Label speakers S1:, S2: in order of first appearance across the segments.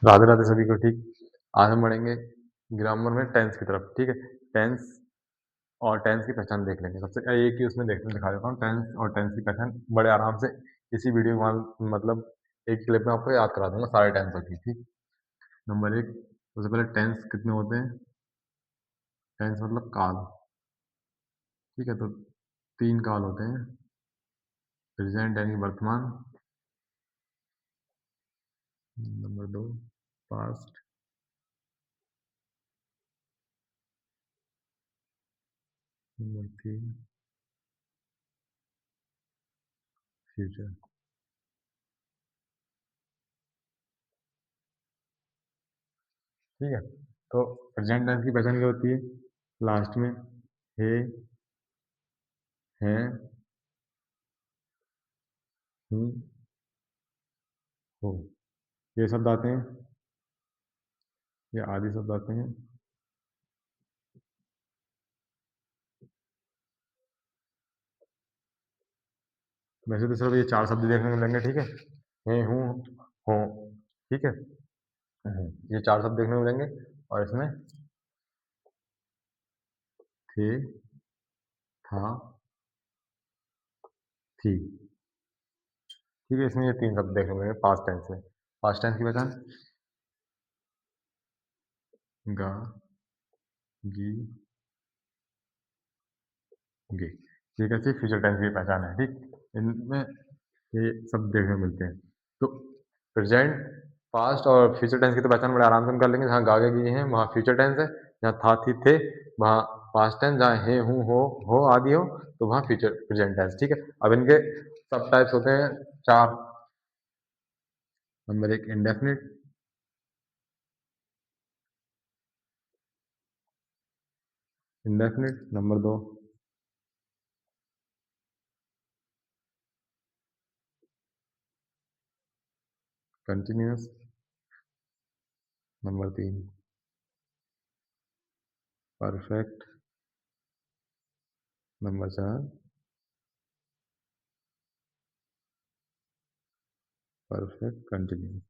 S1: राधे राधे सभी को। ठीक, आज हम बढ़ेंगे ग्रामर में टेंस की तरफ। ठीक है, टेंस और टेंस की पहचान देख लेंगे। सबसे एक ही उसमें देखने दिखा देता हूँ, टेंस और टेंस की पहचान बड़े आराम से इसी वीडियो में, मतलब एक क्लिप में आपको याद करा दूंगा सारे टेंसों की। ठीक, नंबर एक, सबसे पहले टेंस कितने होते हैं? टेंस मतलब काल। ठीक है, तो तीन काल होते हैं, प्रेजेंट यानी वर्तमान, नंबर दो पास्ट, नंबर तीन फ्यूचर। ठीक है, तो प्रेजेंट टेंस की पहचान क्या होती है? लास्ट में है, हैं, हूँ, हो, ये शब्द आते हैं, ये आदि शब्द आते हैं। वैसे तो सिर्फ ये चार शब्द देखने को मिलेंगे। ठीक है, हैं, हूँ, हो। ठीक है, ये चार शब्द देखने को मिलेंगे, और इसमें थे, था, थी। ठीक है, इसमें ये तीन शब्द देखने को मिलेंगे पास्ट टेंस में। पास्ट टेंस की पहचान गा, गी, गे। ये कैसे फ्यूचर टेंस की पहचान है। ठीक, इनमें ये सब देखने को मिलते हैं। तो प्रेजेंट, पास्ट और फ्यूचर टेंस की तो पहचान बड़े आराम से हम कर लेंगे। जहाँ गागे गी हैं वहाँ फ्यूचर टेंस है, जहाँ था थी थे वहाँ पास्ट टेंस, जहाँ है हूँ हो आदि हो तो वहाँ फ्यूचर प्रेजेंट टेंस। ठीक है, अब इनके सब टाइप्स होते हैं चार। नंबर एक इंडेफिनिट, इंडेफिनिट। नंबर दो कंटिन्यूअस। नंबर तीन परफेक्ट। नंबर चार परफेक्ट कंटिन्यूअस।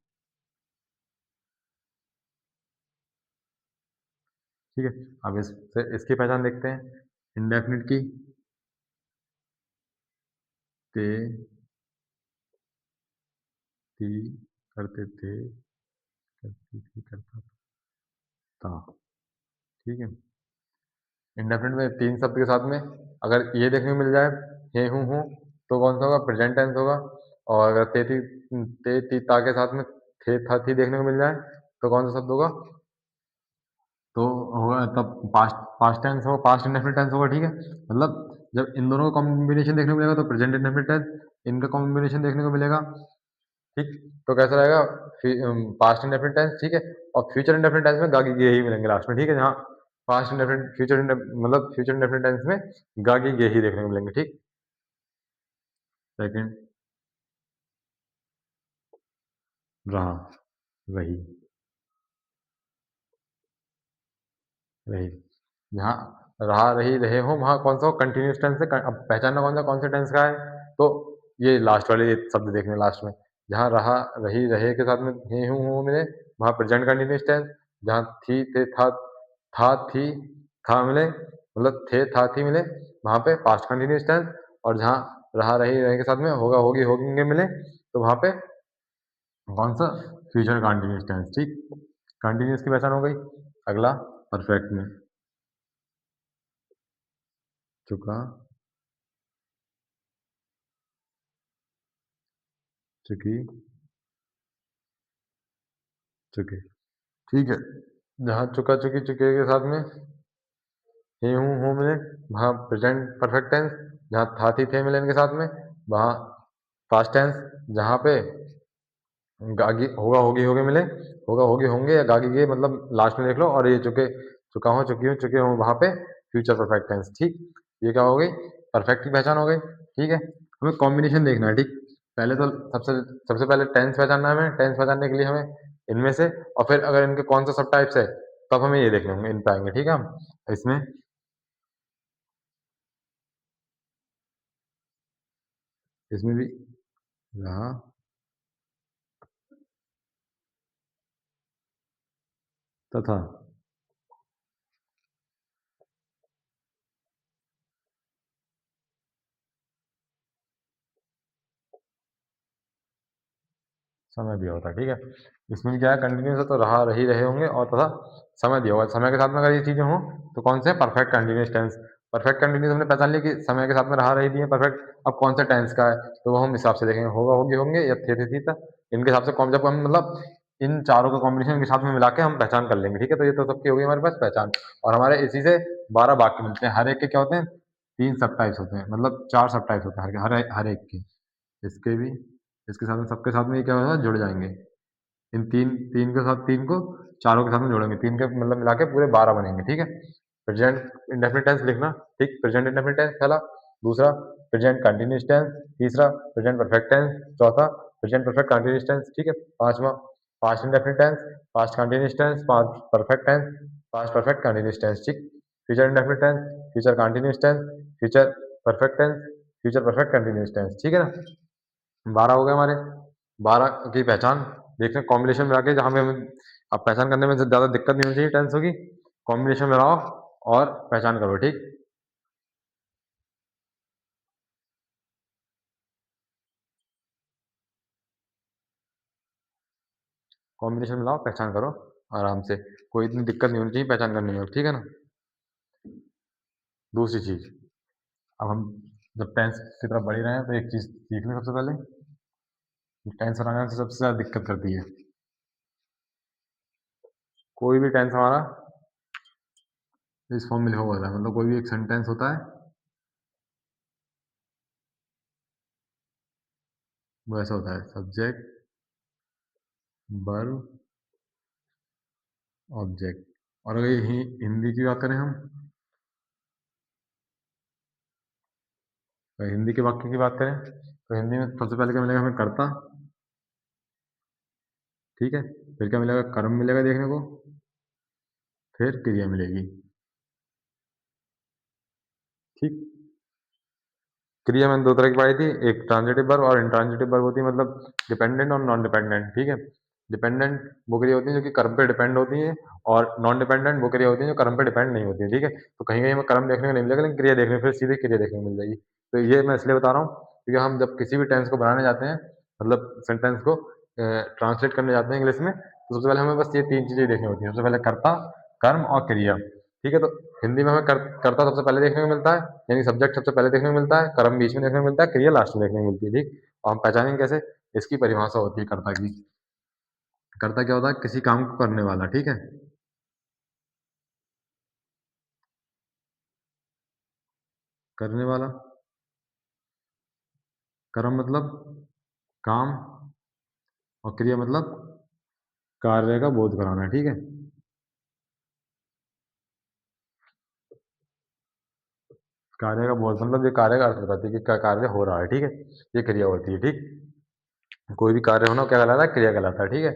S1: ठीक है, अब इसकी पहचान देखते हैं। इंडेफिनिट की ते, थी, करते थे, करती थी, करता था। ठीक है, इंडेफिनिट में तीन शब्द के साथ में अगर ये देखने को मिल जाए, हे हूँ तो कौन सा होगा? प्रेजेंट टेंस होगा। और अगर ते ती ता के साथ में थे था थी देखने को मिल जाए तो कौन सा शब्द होगा? तो होगा तब पास्ट, पास्ट टेंस होगा, पास्ट इंडेफिनिट टेंस होगा। ठीक है, मतलब जब इन दोनों का कॉम्बिनेशन देखने को मिलेगा तो प्रेजेंट इंडेफिनिट टेंस, इनका कॉम्बिनेशन देखने को मिलेगा। ठीक, तो कैसा रहेगा? Past indefinite tense. ठीक है, और फ्यूचर इंडेफिनिट टेंस में गागी गे ही मिलेंगे लास्ट में। ठीक है, जहाँ पास्ट इंडेफिनिट फ्यूचर मतलब फ्यूचर इंडेफिनिट टेंस में गागी गे ही देखने को मिलेंगे। ठीक, सेकंड रहा, रही, रही। जहाँ रहा रही रहे हो वहाँ कौन सा हो? कंटिन्यूस टेंस है। अब पहचानना कौन सा टेंस का है? तो ये लास्ट वाले शब्द देखने लास्ट में, जहाँ रहा रही रहे के साथ में हे हूँ मिले वहाँ प्रेजेंट कंटिन्यूस टेंस। जहाँ थी थे था थी था मिले, मतलब थे था थी मिले वहाँ पे पास्ट कंटिन्यूस टेंस। और जहाँ रहा रही रहे के साथ में होगा होगी होंगे मिले तो वहाँ पे कौन सा? Future continuous tense. ठीक, कंटिन्यूस की पहचान हो गई। अगला परफेक्ट में चुका, चुकी, चुके। ठीक है, जहाँ चुका चुकी चुके के साथ में हे हूँ मिले वहाँ प्रेजेंट परफेक्ट टेंस। जहाँ था थी थे मिले इनके साथ में वहाँ पास्ट टेंस। जहाँ पे गागी होगा होगी होगे मिले, होगा होगी होंगे या गागी गे मतलब लास्ट में देख लो। और ये चुके चुका हूँ चुकी हूँ चुके हूँ वहाँ पे फ्यूचर परफेक्ट टेंस। ठीक, ये क्या हो गई? परफेक्ट की पहचान हो गई। ठीक है, हमें कॉम्बिनेशन देखना है। ठीक, पहले तो सबसे सबसे पहले टेंस पहचानना है हमें। टेंस पहचानने के लिए हमें इनमें से, और फिर अगर इनके कौन सा सब टाइप्स है तब हमें ये देखने होंगे, इन पाएंगे। ठीक है, हम इसमें इसमें भी रहा, तथा समय दिया होता है, ठीक है। इसमें भी क्या है, कंटिन्यूस तो रहा रही रहे होंगे और तथा समय दिया होगा। समय के साथ में अगर ये चीजें हों तो कौन से perfect continuous tense. Perfect continuous हमने पहचान लिया कि समय के साथ में रहा रही दिए परफेक्ट। अब कौन सा टेंस का है तो वो हम हिसाब से देखेंगे, होगा होगी होंगे या थे थी था, इनके हिसाब से कौन, जब हम मतलब इन चारों का कॉम्बिनेशन के साथ में मिला के हम पहचान कर लेंगे, ठीक है। तो ये तो सबकी हो गई हमारे पास पहचान। और हमारे इसी से 12 वाक्य मिलते हैं। हर एक के क्या होते हैं, 3 सब टाइप्स होते हैं, मतलब 4 सब टाइप्स होते हैं हर एक के। इसके भी, इसके साथ में सबके साथ में ये क्या होगा, जुड़ जाएंगे। इन तीन तीन के साथ, तीन को चारों के साथ में जोड़ेंगे, तीन के मतलब मिला के पूरे 12 बनेंगे, ठीक है। प्रेजेंट इंडेफिनिट टेंस लिखना, ठीक, प्रेजेंट इंडेफिनिट टेंस पहला। दूसरा प्रेजेंट कंटिन्यूस टेंस। तीसरा प्रेजेंट परफेक्ट टेंस। चौथा प्रेजेंट परफेक्ट कंटिन्यूस टेंस, ठीक है। पांचवा past indefinite tense, past continuous tense, past perfect tense, past perfect continuous tense, ठीक। Future indefinite tense, future continuous tense, future perfect tense, future perfect continuous tense, ठीक है ना। 12 हो गए हमारे। 12 की पहचान देखते हैं कॉम्बिनेशन में आके, जहाँ पे हमें अब पहचान करने में ज़्यादा दिक्कत नहीं होनी चाहिए टेंसों की। कॉम्बिनेशन में लाओ और पहचान करो, ठीक। कॉम्बिनेशन में लाओ, पहचान करो आराम से। कोई इतनी दिक्कत नहीं होनी चाहिए पहचान करने में, ठीक है ना। दूसरी चीज़, अब हम जब टेंस की तरफ बढ़ ही रहे हैं तो एक चीज़ सीख लें सबसे पहले। टेंस बनाने में सबसे ज़्यादा दिक्कत करती है कोई भी टेंस हमारा इस फॉर्म में लिखा हुआ होता है, मतलब कोई भी एक सेंटेंस होता है वो ऐसा होता है, सब्जेक्ट वर्ब ऑब्जेक्ट। और अगर हिंदी की बात करें हम, तो हिंदी के वाक्य की बात करें तो हिंदी में सबसे पहले क्या मिलेगा हमें, कर्ता, ठीक है। फिर क्या मिलेगा, कर्म मिलेगा देखने को, फिर क्रिया मिलेगी, ठीक। क्रिया मैंने दो तरह की पाई थी, एक ट्रांजिटिव वर्ब और इंट्रांजिटिव वर्ब होती है, मतलब डिपेंडेंट और नॉन डिपेंडेंट, ठीक है। डिपेंडेंट वो क्रिया होती है जो कि कर्म पे डिपेंड होती है, और नॉन डिपेंडेंट वो क्रिया होती है जो कर्म पे डिपेंड नहीं होती है, ठीक है। तो कहीं कहीं हमें कर्म देखने को नहीं मिलेगा, लेकिन क्रिया देखने, फिर सीधे क्रिया देखने को मिल जाएगी। तो ये मैं इसलिए बता रहा हूँ क्योंकि हम जब किसी भी टेंस को बनाने जाते हैं, मतलब सेंटेंस को ट्रांसलेट करने जाते हैं इंग्लिश में, तो सबसे पहले हमें बस ये तीन चीजें देखनी होती है। सबसे पहले कर्ता, कर्म और क्रिया, ठीक है। तो हिंदी में हमें कर्ता सबसे पहले देखने को मिलता है, यानी सब्जेक्ट सबसे पहले देखने को मिलता है, कर्म बीच में देखने को मिलता है, क्रिया लास्ट में देखने को मिलती है, ठीक। और हम पहचानेंगे कैसे, इसकी परिभाषा होती है कर्ता की। कर्ता क्या होता है, किसी काम को करने वाला, ठीक है। करने वाला। कर्म मतलब काम, और क्रिया मतलब कार्य का बोध कराना, ठीक है। कार्य का बोध मतलब ये कार्य का अर्थ बताती है कि क्या कार्य हो रहा है, ठीक है। ये क्रिया होती है, ठीक। कोई भी कार्य होना क्या कहलाता है, क्रिया कहलाता है, ठीक है।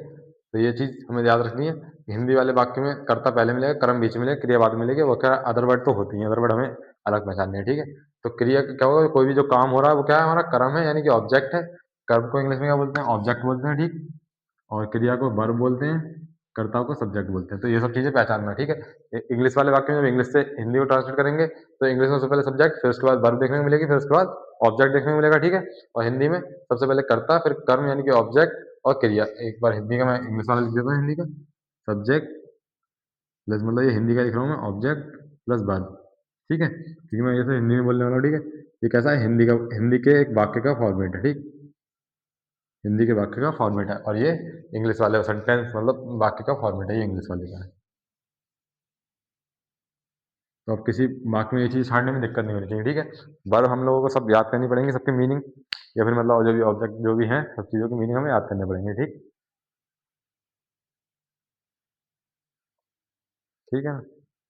S1: तो ये चीज हमें याद रखनी है। हिंदी वाले वाक्य में कर्ता पहले मिलेगा, कर्म बीच में मिलेगा, क्रिया बाद में मिलेगी। वो क्या अदर वर्ड तो होती है, अदर वर्ड हमें अलग पहचाननी है, ठीक है। तो क्रिया क्या होगा, कोई भी जो काम हो रहा है वो क्या है, हमारा कर्म है, यानी कि ऑब्जेक्ट है। कर्म को इंग्लिश में क्या बोलते हैं, ऑब्जेक्ट बोलते हैं, ठीक। और क्रिया को वर्ब बोलते हैं, कर्ता को सब्जेक्ट बोलते हैं। तो ये सब चीजें पहचानना, ठीक है। इंग्लिश वाले वाक्य में जब इंग्लिश से हिंदी को ट्रांसलेट करेंगे तो इंग्लिश में सबसे पहले सब्जेक्ट, फिर उसके बाद वर्ब देखने को मिलेगी, फिर उसके बाद ऑब्जेक्ट देखने को मिलेगा, ठीक है। और हिंदी में सबसे पहले कर्ता, फिर कर्म यानी कि ऑब्जेक्ट, और क्रिया। एक बार हिंदी का मैं इंग्लिश वाला लिख देता हूँ, हिंदी का सब्जेक्ट प्लस, मतलब ये हिंदी का लिख रहा हूँ मैं, ऑब्जेक्ट प्लस वर्ब, ठीक है। क्योंकि मैं ये तो हिंदी में बोलने वाला हूँ, ठीक है। ये कैसा है, हिंदी का, हिंदी के एक वाक्य का फॉर्मेट है, ठीक। हिंदी के वाक्य का फॉर्मेट है, और ये इंग्लिश वाले सेंटेंस मतलब वाक्य का फॉर्मेट है, ये इंग्लिश वाले का है। तो अब किसी वाक्य में ये चीज़ छाड़ने में दिक्कत नहीं होनी चाहिए, ठीक है। वर्ब हम लोगों को सब याद करनी पड़ेंगी, सबके मीनिंग, या फिर मतलब जो भी ऑब्जेक्ट जो भी हैं, सब चीज़ों के मीनिंग हमें याद करने पड़ेंगे, ठीक। ठीक है ना।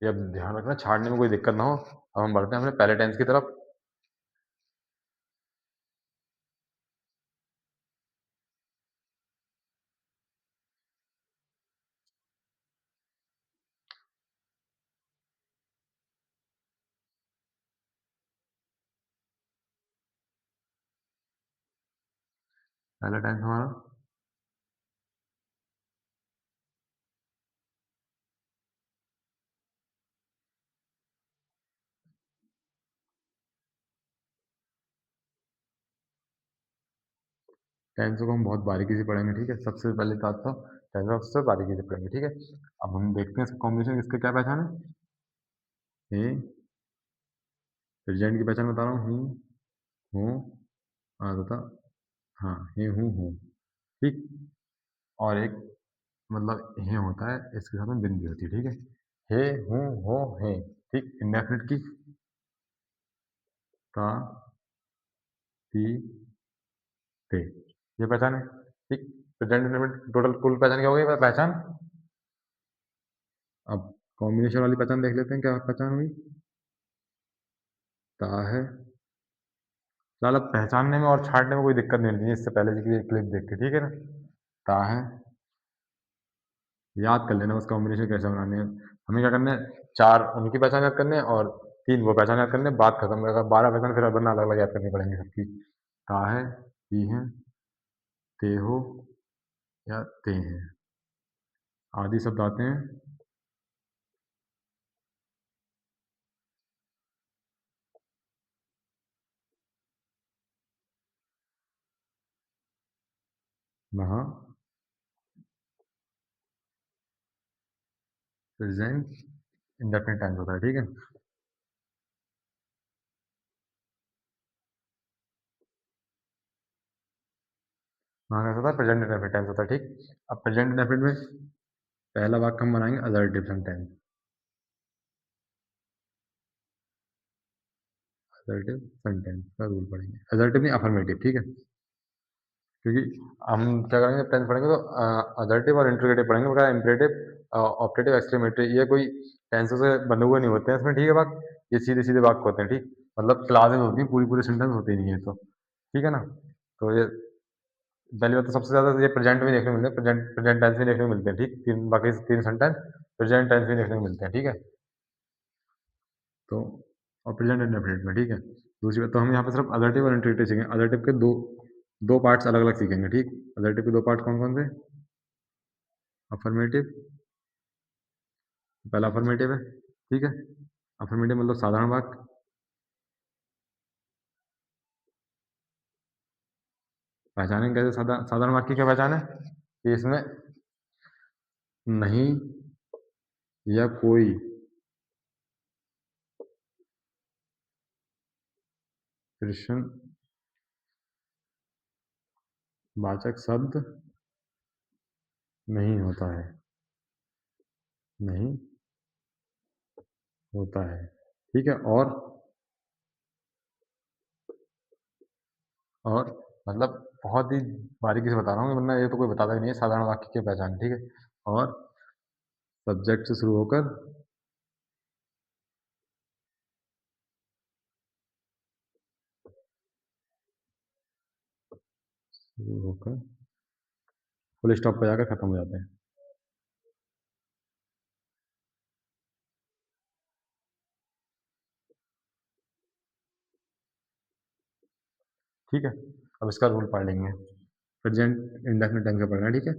S1: ये अब ध्यान रखना, छाड़ने में कोई दिक्कत ना हो। अब हम बढ़ते हैं अपने पहले टेंस की तरफ। पहला टेंस हमारा टेंसों को हम बहुत बारीकी से पढ़ेंगे, ठीक है। सबसे पहले बात तो टेंसों को सबसे बारीकी से पढ़ेंगे, ठीक है। अब हम देखते हैं इसका कॉम्बिनेशन, इसका क्या पहचान है। हे, प्रेजेंट की पहचान बता रहा हूँ, हूँ, तथा हाँ, हे, हूँ, ठीक। और एक मतलब हे होता है, इसके साथ में बिंदी होती है, ठीक है। हे, हूँ, हो, हे, ठीक। इंडेफिनिट की ता, ती, ते, ये पहचान है, ठीक। प्रेजेंट इंडेफिनिट टोटल कुल पहचान क्या हो गई पहचान। अब कॉम्बिनेशन वाली पहचान देख लेते हैं, क्या पहचान हुई। ता है, चल अब पहचानने में और छांटने में कोई दिक्कत नहीं होनी चाहिए, इससे पहले की क्लिप देख के, ठीक है ना। ता है, याद कर लेना बस कॉम्बिनेशन कैसे बनाने हैं। हमें क्या करना है, 4 उनकी पहचान याद करने हैं और 3 वो पहचान याद करने हैं, बात खत्म। अगर 12 पहचान फिर वरना अलग-अलग याद करनी पड़ेंगी सबकी। ता है, ती है, ते हो या ते हैं। आदि शब्द आते हैं, वहाँ प्रेजेंट इंडेफिनिट टेंस होता है, ठीक है। वहाँ कैसा था, प्रेजेंट इंडेफिनिट टेंस होता है, ठीक। अब प्रेजेंट इंडेफिनिट में पहला वाक्य हम बनाएंगे असर्टिव सेंटेंस। असर्टिव सेंटेंस का रूल पढ़ेंगे, असर्टिव नहीं अफर्मेटिव, ठीक है। क्योंकि हम क्या करेंगे, टेंस पढ़ेंगे तो असर्टिव और इंट्रोगेटिव पढ़ेंगे, वगैरह इंपरेटिव, ऑप्टेटिव, एक्सक्लेमेटरी, ये कोई टेंसों से बंधे हुए नहीं होते हैं इसमें, ठीक है। वाक्य ये सीधे सीधे वाक्य होते हैं, ठीक। मतलब क्लासेस होती हैं, पूरी पूरी सेंटेंस होते नहीं है, तो ठीक है ना। तो ये पहली बात तो सबसे ज्यादा ये प्रेजेंट में देखने को मिलते हैं, प्रेजेंट प्रेजेंट टेंस में देखने को मिलते हैं, ठीक। तीन बाकी 3 सेंटेंस प्रेजेंट टेंस में देखने को मिलते हैं, ठीक है। तो और प्रेजेंट इंडेफिनिट में, ठीक है। दूसरी बात तो हम यहाँ पे सिर्फ असर्टिव और इंट्रोगेटिव सीखेंगे। असर्टिव के दो दो पार्ट्स अलग अलग सीखेंगे, ठीक। असर्टिव के 2 पार्ट कौन कौन से, अफर्मेटिव, पहला अफर्मेटिव है, ठीक है। अफर्मेटिव मतलब साधारण वाक्य, पहचानेंगे कैसे साधारण वाक्य की क्या पहचान है कि इसमें नहीं या कोई प्रश्न वाचक शब्द नहीं होता है, नहीं होता है, ठीक है। और मतलब बहुत ही बारीकी से बता रहा हूँ, वरना ये तो कोई बताता ही नहीं है साधारण वाक्य की पहचान, ठीक है। और सब्जेक्ट से शुरू होकर फुल स्टॉप पे जाकर खत्म हो जाते हैं, ठीक है। अब इसका रूल पढ़ लेंगे, प्रेजेंट इंडेफिनिट टेंस का पढ़ना है, ठीक है।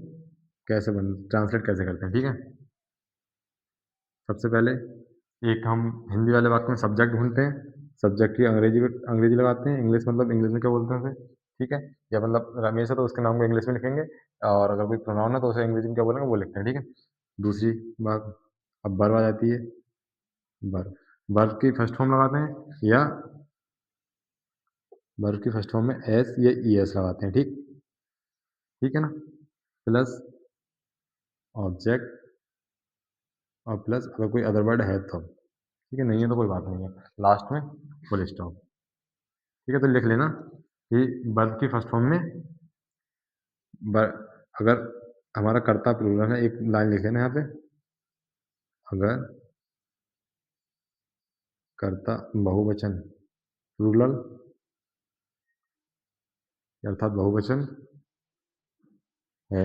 S1: कैसे बन ट्रांसलेट कैसे करते हैं, ठीक है। सबसे पहले एक हम हिंदी वाले वाक्य में सब्जेक्ट ढूंढते हैं, सब्जेक्ट की अंग्रेजी लगाते हैं, इंग्लिश मतलब इंग्लिश में क्या बोलते हैं उसे, ठीक है। या मतलब रमेश है तो उसके नाम को इंग्लिश में लिखेंगे, और अगर कोई प्रोनाउन है तो उसे अंग्रेजी में क्या बोलेंगे वो लिखते हैं, ठीक है। दूसरी बात, अब वर्ब आ जाती है। वर्ब वर्ब की फर्स्ट फॉर्म लगाते हैं, या वर्ब की फर्स्ट फॉर्म में एस या ई एस लगाते हैं, ठीक। ठीक है ना, प्लस ऑब्जेक्ट और प्लस अगर कोई अदर वर्ड है तो, ठीक है। नहीं है तो कोई बात नहीं है, लास्ट में फुल स्टॉप, ठीक है। तो लिख लेना कि वर्ब की फर्स्ट फॉर्म में अगर हमारा कर्ता प्लूरल है, एक लाइन लिख लेना यहाँ पे, अगर कर्ता बहुवचन प्लूरल अर्थात बहुवचन है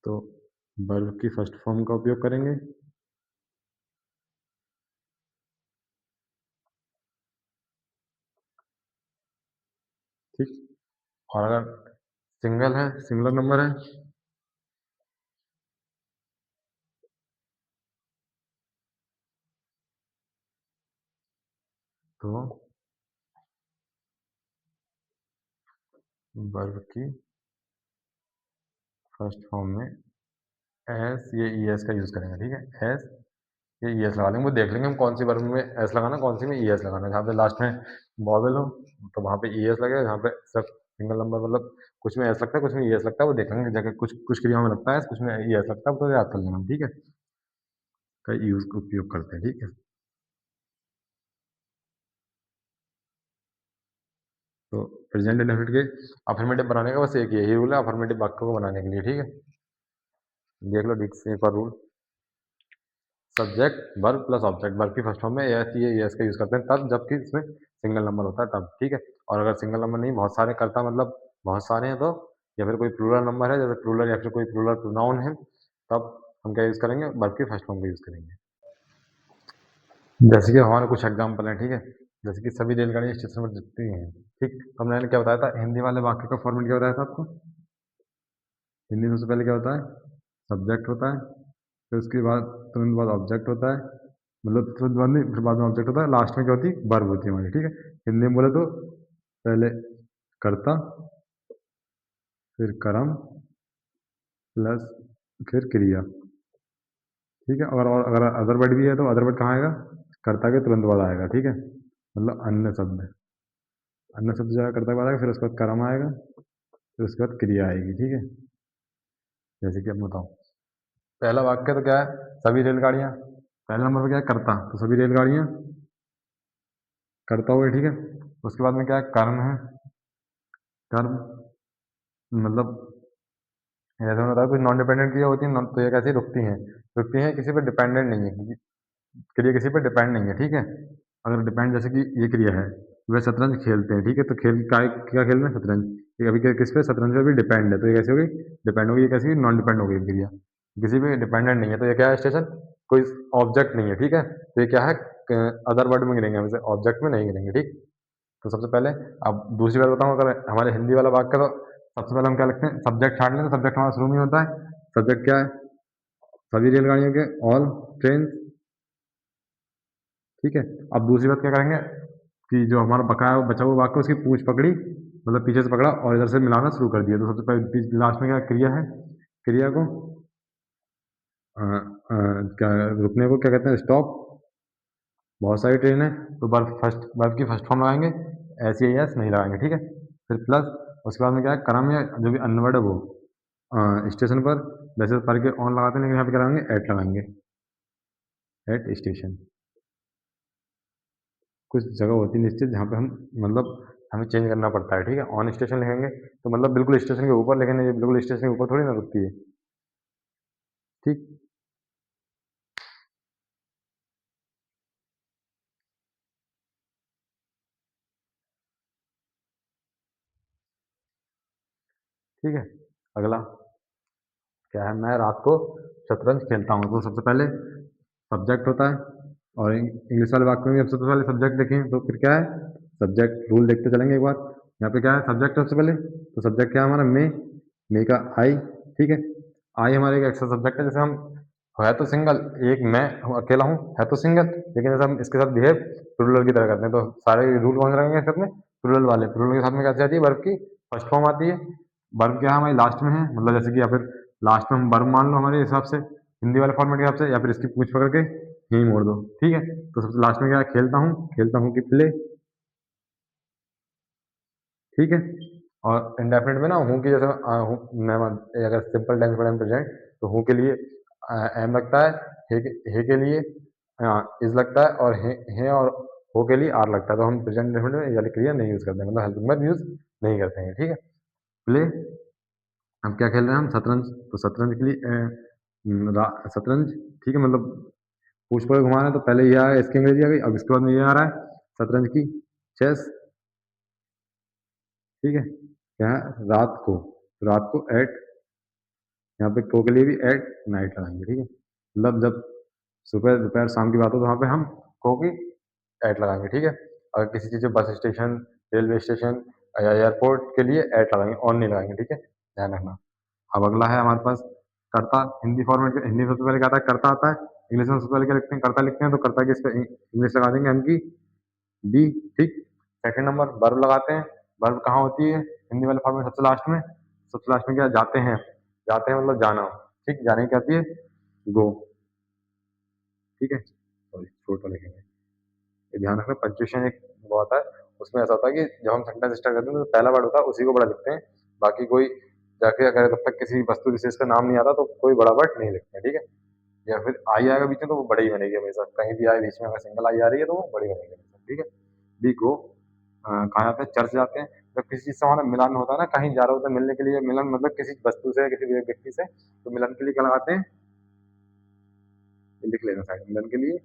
S1: तो वर्ब की फर्स्ट फॉर्म का उपयोग करेंगे, ठीक। और अगर सिंगल है, सिंगुलर नंबर है, तो वर्ब की फर्स्ट फॉर्म में एस, ये ई एस का यूज़ करेंगे, ठीक है। एस, ये ई एस लगा लेंगे, वो देख लेंगे हम कौन सी वर्ब में एस लगाना, कौन सी में ई एस लगाना है। जहाँ पे लास्ट में वॉवेल हो तो वहाँ पे ई एस लगेगा, जहाँ पे सिर्फ सिंगल नंबर मतलब कुछ में एस लगता है, कुछ में ई एस लगता है, वो देख लेंगे। जगह कुछ कुछ क्रियाओं में लगता है, कुछ में ई एस लगता है, तो याद कर लेना, ठीक है। का यूज उपयोग करते हैं, ठीक है। तो प्रेजेंट इंडेफिनिट के अफर्मेटिव बनाने का बस एक यही रूल है, अफर्मेटिव वाक्यों को बनाने के लिए, ठीक है। देख लो ठीक से एक बार rule. Subject verb plus object, verb की फर्स्ट फॉर्म में एस, ये एस का यूज करते हैं तब जबकि इसमें सिंगल नंबर होता है तब, ठीक है। और अगर सिंगल नंबर नहीं, बहुत सारे करता मतलब बहुत सारे हैं तो, या फिर कोई प्लूरल नंबर है, जैसे प्लूरल या फिर कोई प्लूरल प्रोनाउन है, तब हम क्या यूज करेंगे, वर्ब की फर्स्ट फॉर्म का यूज करेंगे। जैसे कि हमारे कुछ एग्जाम्पल हैं, ठीक है। जैसे कि सभी रेलगाड़ियां स्टेशन पर रुकती हैं, ठीक। तो मैंने क्या बताया था, हिंदी वाले वाक्य का फॉर्मेट क्या बताया था आपको। हिंदी में सबसे पहले क्या होता है, सब्जेक्ट होता है, फिर उसके बाद तुरंत बाद ऑब्जेक्ट होता है, मतलब तुरंत बाद नहीं, फिर बाद में ऑब्जेक्ट होता है, लास्ट में क्या होती है, वर्ब होती है हमारी, ठीक है। हिंदी में बोले तो पहले कर्ता, फिर कर्म, प्लस फिर क्रिया, ठीक है। और अगर अदर वर्ड भी है तो अदर वर्ड कहाँ आएगा, कर्ता के तुरंत बाद आएगा, ठीक है। मतलब अन्य शब्द, अन्य शब्द जो है कर्ता के बाद आएगा, फिर उसके बाद कर्म आएगा, फिर उसके बाद क्रिया आएगी, ठीक है। जैसे कि अब बताओ, पहला वाक्य तो क्या है, सभी रेलगाड़ियां, पहले नंबर पे क्या है, कर्ता, तो सभी रेलगाड़ियां कर्ता हुए, ठीक है। उसके बाद में क्या है, कर्म है, कर्म मतलब जैसे मैंने बताया कुछ नॉन डिपेंडेंट क्रिया होती है, तो ये कैसी रुकती हैं, रुकती हैं, किसी पे डिपेंडेंट नहीं है, क्योंकि क्रिया किसी पे डिपेंड नहीं है, ठीक है। अगर डिपेंड, जैसे कि ये क्रिया है, वे शतरंज खेलते हैं, ठीक है। तो खेल क्या क्या खेल रहे हैं, शतरंज, ये अभी किस पे, शतरंज पे भी डिपेंड है, तो ये कैसी हो गई, डिपेंड हो गई, ये कैसी नॉन डिपेंड हो गई क्रिया, किसी पे डिपेंडेंट नहीं है, तो ये क्या है, स्टेशन कोई ऑब्जेक्ट नहीं है, ठीक है। तो ये क्या है, अदर वर्ड में गिनेंगे, वैसे ऑब्जेक्ट में नहीं गिनेंगे, ठीक। तो सबसे पहले, अब दूसरी बात बताऊं, अगर हमारे हिंदी वाला वाक्य, तो सबसे पहले हम क्या लिखते हैं, सब्जेक्ट छाट लें, तो सब्जेक्ट हमारा शुरू में होता है, सब्जेक्ट क्या है, सभी रेलगाड़ियों के, ऑल ट्रेन, ठीक है। अब दूसरी बात क्या करेंगे, कि जो हमारा बकाया बचा हुआ वाक्य, उसकी पूंछ पकड़ी, मतलब पीछे से पकड़ा और इधर से मिलाना शुरू कर दिया, तो सबसे पहले लास्ट में क्या क्रिया है, क्रिया को क्या, रुकने को क्या कहते हैं, स्टॉप। बहुत सारी ट्रेन है, तो वर्ब की फर्स्ट फॉर्म लगाएंगे, एस या एस नहीं लगाएंगे, ठीक है। फिर प्लस, उसके बाद में क्या है, क्रम या जो भी अनवर्ड है वो, स्टेशन पर, वैसे तो पर के ऑन लगाते हैं, लेकिन यहाँ पे क्या लगाएंगे, एट लगाएंगे, एट स्टेशन। कुछ जगह होती है निश्चित जहाँ पे हम मतलब हमें चेंज करना पड़ता है, ठीक है। ऑन स्टेशन लिखेंगे तो मतलब बिल्कुल स्टेशन के ऊपर, लेकिन ये बिल्कुल स्टेशन के ऊपर थोड़ी ना रुकती है, ठीक। ठीक है। अगला क्या है, मैं रात को शतरंज खेलता हूँ, तो सबसे पहले सब्जेक्ट होता है, और इंग्लिश वाले वाक्य में भी सबसे पहले सब्जेक्ट देखें, तो फिर क्या है, सब्जेक्ट रूल देखते चलेंगे एक बार। यहाँ पे क्या है, सब्जेक्ट सबसे पहले, तो सब्जेक्ट क्या है हमारा, मे का आई, ठीक है। आई हमारे एक एक्स्ट्रा सब्जेक्ट है, जैसे हम है तो सिंगल, एक मैं अकेला हूँ, है तो सिंगल, लेकिन जैसे हम इसके साथ बिहेव प्लूरल की तरह करते हैं, तो सारे रूल कौन से रहेंगे इसके साथ में, प्लूरल वाले। प्लूरल के साथ में क्या आती है, वर्ब की फर्स्ट फॉर्म आती है, वर्ब क्या है हमारी लास्ट में है, मतलब जैसे कि, या फिर लास्ट में हम वर्ब मान लो हमारे हिसाब से, हिंदी वाले फॉर्मेट के हिसाब से, या फिर इसकी पूछ पकड़ के यहीं मोड़ दो, ठीक है। तो सबसे लास्ट में क्या है, खेलता हूँ की प्ले, ठीक है। और इंडेफिनिट में ना हूँ की जैसे मैं अगर सिंपल टेंस प्रेजेंट प्रेजेंट, तो हूँ के लिए एम लगता है, हे के लिए इज लगता है, और हे और हो के लिए आर लगता है, तो हम प्रेजेंट इंडेफिनिट में ये वाली क्रिया नहीं यूज करते हैं, मतलब हेल्पिंग वर्ब यूज नहीं करते हैं, ठीक है। प्ले, हम क्या खेल रहे हैं, हम शतरंज, तो शतरंज के लिए शतरंज, ठीक है, मतलब पूछ पकड़ घुमा रहे हैं, तो पहले ये आया, इसकी अंग्रेजी आ गई, अब इसके बाद में ये आ रहा है शतरंज की, चेस, ठीक है। क्या है, रात को एट, यहाँ पे को के लिए भी एट नाइट लगाएंगे, ठीक है। मतलब जब सुबह दोपहर शाम की बात हो, तो वहाँ पे हम को की एट लगाएंगे, ठीक है। अगर किसी चीज़ बस स्टेशन, रेलवे स्टेशन या एयरपोर्ट के लिए एट लगाएंगे, ऑन नहीं लगाएंगे, ठीक है, ध्यान रखना। अब अगला है हमारे पास कर्ता, हिंदी फॉर्मेट में, हिंदी में सबसे पहले क्या आता है, कर्ता आता है, इंग्लिश में सबसे पहले क्या लिखते हैं, कर्ता लिखते हैं, तो कर्ता की इस पे इंग्लिश लगा देंगे हम की डी, ठीक। सेकंड नंबर वर्ब लगाते हैं, वर्ब कहाँ होती है, हिंदी वाले फॉर्मेट सबसे लास्ट में, सबसे लास्ट में क्या, जाते हैं, जाते हैं मतलब जाना, ठीक, जाने की क्या आती है, गो, ठीक है, सॉरी छोटा लिखेंगे, ये ध्यान रखना। पंक्चुएशन एक वो आता है, उसमें ऐसा होता है कि जब हम सेंटेंस स्टार्ट करते हैं तो पहला वर्ड होता है उसी को बड़ा लिखते हैं, बाकी कोई जाके अगर तब तक किसी वस्तु विशेष का नाम नहीं आता तो कोई बड़ा वर्ड नहीं लिखते हैं, ठीक है। या फिर आई आएगा बीच में तो वो बड़ी ही बनेगी हमेशा, कहीं भी आए बीच में अगर सिंगल आई आ रही है तो वो बड़ी बनेगी हमेशा, ठीक है। बी गो, कहाँ जाते हैं, चर्च जाते हैं। जब किसी चीज से हमारा मिलन होता है ना, कहीं जा रहे होते हैं मिलने के लिए, मिलन मतलब किसी वस्तु से किसी व्यक्ति से, तो मिलन के लिए क्या लगाते हैं, ये लिख लेना साइड, मिलन के लिए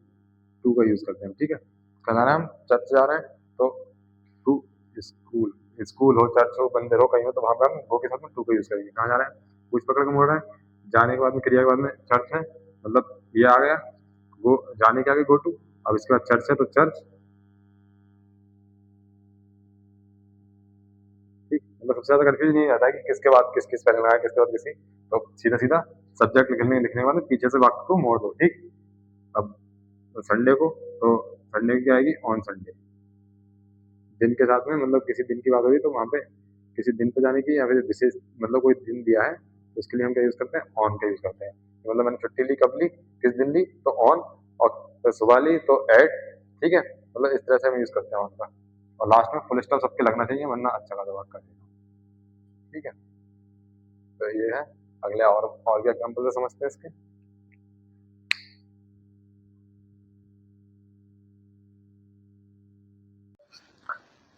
S1: टू का यूज करते हैं, ठीक है। कहाँ जा रहे हैं हम, चर्च जा रहे हैं तो टू, स्कूल, स्कूल हो, चर्च हो, मंदिर हो, कहीं हो, तो वहां पर हम गो के साथ में टू का यूज करेंगे। कहाँ जा रहे हैं, कुछ पकड़ के मोड़ रहे हैं, जाने के बाद में, क्रिया के बाद में चर्च है, मतलब ये आ गया, गो जाने के आगे गो टू, अब इसके बाद चर्च है तो चर्च, ठीक, मतलब सबसे ज्यादा कंफ्यूज नहीं आता है कि किसके बाद किस किस पहले लगाया, किसके बाद किसी, तो सीधा सीधा सब्जेक्ट लिखने लिखने के बाद में पीछे से वाक्य को मोड़ दो, ठीक। अब संडे को, तो संडे की क्या आएगी, ऑन संडे, दिन के साथ में मतलब किसी दिन की बात होगी तो वहां पे किसी दिन पे जाने की, या फिर विशेष मतलब कोई दिन दिया है तो उसके लिए हम क्या यूज करते हैं, ऑन का यूज करते हैं। मतलब मैंने छुट्टी ली, कब ली, किस दिन ली, तो ऑन, और फिर सुबह ली तो एट, ठीक है, मतलब इस तरह से हम यूज करते हैं ऑन का। और लास्ट में फुल स्टॉप सबके लगना चाहिए वरना अच्छा खासा वर्क करेगा, ठीक है। तो ये है, अगले और भी एग्जाम्पल से समझते हैं इसके।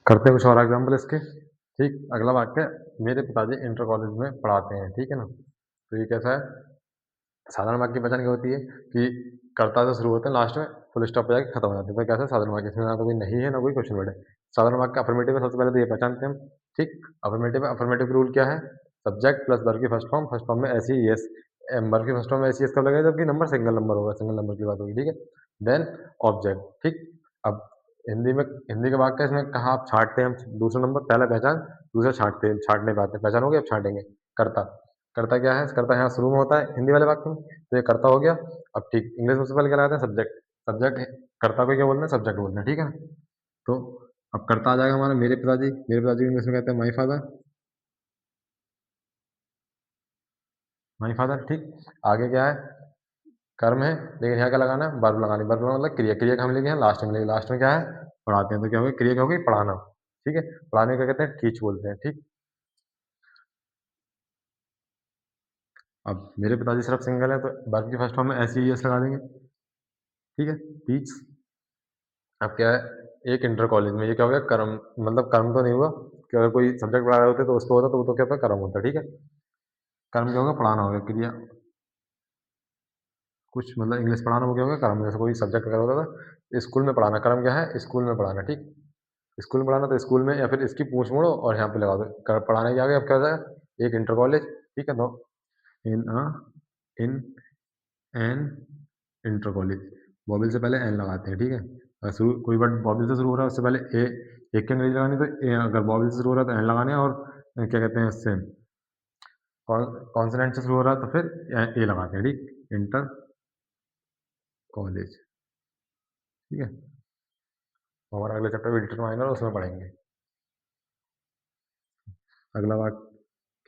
S1: करते हैं कुछ और एग्जाम्पल इसके, ठीक। अगला वाक्य, मेरे पिताजी इंटर कॉलेज में पढ़ाते हैं, ठीक है ना। तो ये कैसा है, साधारण वाक्य की पहचान क्या होती है कि कर्ता से शुरू होते हैं, लास्ट में फुल स्टॉप पे जाके खत्म हो जाते हैं, तो कैसा है साधारण वाक्य, इसमें ना तो कोई नहीं है ना कोई क्वेश्चन वर्ड है। साधारण वाक्य अफर्मेटिव है, सबसे पहले तो ये पहचानते हैं हम, ठीक। अफर्मेटिव रूल क्या है, सब्जेक्ट प्लस वर्ब की फर्स्ट फॉर्म में ऐसी यस, वर्ब की फर्स्ट फॉर्म में ऐसी यस कब लगेगा, जबकि नंबर सिंगल नंबर होगा, सिंगल नंबर की बात होगी, ठीक है। देन ऑब्जेक्ट, ठीक। अब हिंदी का वाक्य इसमें कहाँ आप छांटते हैं हम, दूसरा नंबर, पहला पहचान, दूसरा छांटते हैं, छांटने पाते हैं, पहचान हो गया, अब छांटेंगे। कर्ता, कर्ता क्या है, कर्ता यहाँ शुरू में होता है हिंदी वाले वाक्य में, तो ये कर्ता हो गया। अब ठीक, इंग्लिश में सबसे पहले क्या लगाते हैं, सब्जेक्ट, सब्जेक्ट, कर्ता को क्या बोलते हैं, सब्जेक्ट बोलते हैं, ठीक है ना। तो अब कर्ता आ जाएगा हमारा, मेरे पिताजी इंग्लिश में कहते हैं माई फादर, माई फादर, ठीक। आगे क्या है, कर्म है, लेकिन यहाँ क्या लगाना है, वर्ब लगानी, वर्ब मतलब क्रिया, क्रिया का हम लेंगे लास्ट में, लास्ट में क्या है, पढ़ाते हैं, तो क्या होगी, क्रिया क्या होगी, पढ़ाना, ठीक है। पढ़ाने को क्या कहते हैं, टीच बोलते हैं, ठीक। अब मेरे पिताजी सिर्फ सिंगल है तो वर्ब की फर्स्ट फॉर्म में ऐसे ही एस लगा देंगे, ठीक है, टीच। अब क्या है, एक इंटर कॉलेज में, ये क्या हो गया, कर्म, मतलब कर्म तो नहीं हुआ कि अगर कोई सब्जेक्ट पढ़ा रहे होते तो उसको होता, तो वो तो क्या होता है, कर्म होता है, ठीक है। कर्म क्या होगा, पढ़ाना हो गया, क्रिया, कुछ मतलब इंग्लिश पढ़ाना हो गया होगा, कर्म जैसे कोई सब्जेक्ट अगर होता था, स्कूल में पढ़ाना, कर्म क्या है, स्कूल में पढ़ाना, ठीक। स्कूल में पढ़ाना तो स्कूल में, या फिर इसकी पूंछ मोड़ो और यहाँ पे लगा दो, पढ़ाने के आगे अब क्या हो जाएगा, एक इंटर कॉलेज, ठीक है। तो इन इन एन इंटर कॉलेज, बॉबिल से पहले एन लगाते हैं, ठीक है। अगर शुरू कोई वर्ड बॉबिल से शुरू हो रहा है उससे पहले ए, एक की अंग्रेजी लगानी, तो ए, अगर बॉबिल से शुरू हो रहा है तो एन लगाने हैं, और क्या कहते हैं उससे, कॉन्सोनेंट से शुरू हो रहा है तो फिर ए लगाते हैं, ठीक, इंटर कॉलेज, ठीक है। हमारा अगला चैप्टर डिटरमाइनर, उसमें पढ़ेंगे। अगला वाक्य